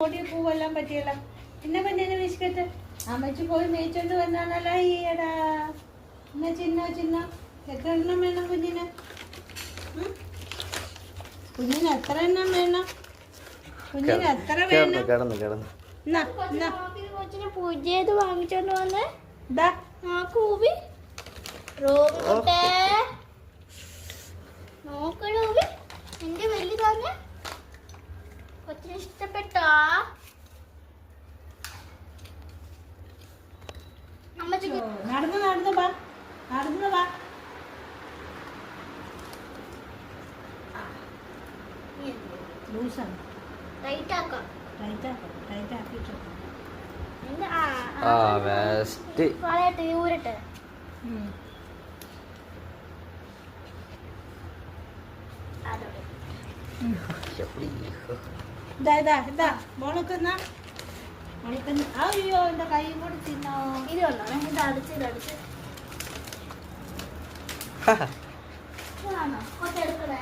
ഓടി പൂവെല്ലാം പറ്റിയല്ല. പിന്നെ പെണ്ണിന് ബിസ്ക്കറ്റ് അമ്മച്ചി പോയി മേച്ചോണ്ട് വന്നാണല്ലോ. ഈയടാ എന്നാ ചിന്ന എത്ര എണ്ണം വേണം കുഞ്ഞിന്? കുഞ്ഞിന് എത്ര എണ്ണം വേണം? കുഞ്ഞിന് എത്ര വേണം? പുതിയത് വാങ്ങിച്ചോണ്ട് വന്നേ നോക്കണൂബി എന്റെ വലുതാന്ന് കൊച്ചിന് ഇഷ്ടപ്പെട്ടോ? നടന്നു വാ. ലൂസാണ്. ടൈറ്റ് ആക്കാം. ഊരട്ടെ. ഇതാ മോളൊക്കെ അയ്യോ എന്റെ കൈ കൂടി തിന്നോ. ഇത് കൊണ്ടോ ഇത് അടിച്ച് കൊട്ടെടുക്കണേ.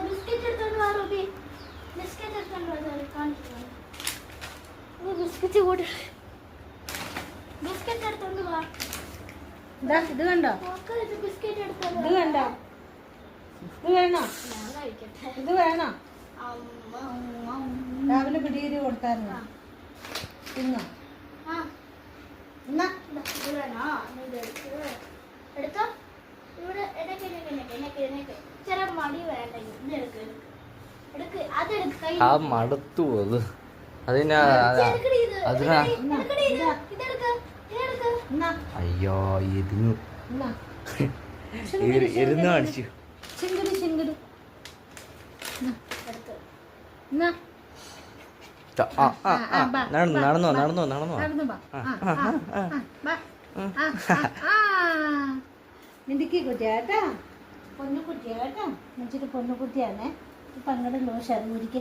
ബിസ്ക്കറ്റ് എടുത്തോണ്ട് വാ റൂബി. ബിസ്ക്കറ്റ് എടുത്തോണ്ട് വാ. കാണിച്ചു ബിസ്ക്കറ്റ് എടുത്തോണ്ട് വാ. ഇത് കണ്ടോ? ബിസ്ക്കറ്റ് എടുത്തോണ്ട് ഇത് വേണോ? ഇത് വേണോ? രാവിലെ പിടിയേരി കൊടുത്തായിരുന്നു. തിന്നോ? എടുത്തോ. ഇവിടെ ചെറിയ മടി വേണ്ട. ആ മടുത്തു അത് അതിനാ അയ്യോ ഇരുന്ന് കാണിച്ചു. ചിങ്കിടി നടന്നോ മിടുക്കി കുട്ടിയാട്ടാ, പൊന്നുകുട്ടിയാട്ടാ. ഇച്ചിരി പൊന്നുകുട്ടിയാണേ. പങ്കടെ ലോഷാണ് മുരിക്ക്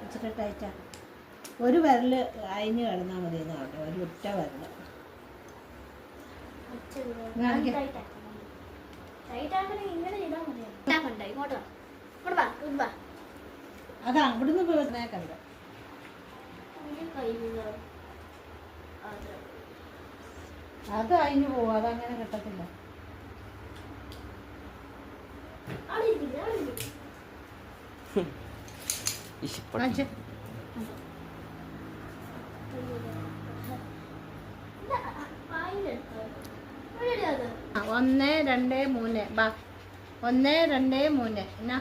ഇച്ചിരി ടൈറ്റാണ്. ഒരു വിരല് അയിഞ്ഞ് കിടന്നാൽ മതി എന്ന് കേട്ടോ. ഒരു ഒറ്റ വിരല് അത് അവിടുന്ന് പോയിരുന്നേ കണ്ട. അത് അയിഞ്ഞു പോവും. അതങ്ങനെ കിട്ടത്തില്ല. ഒന്ന് രണ്ട് മൂന്ന് ബാ. 1 2 3 എന്നാ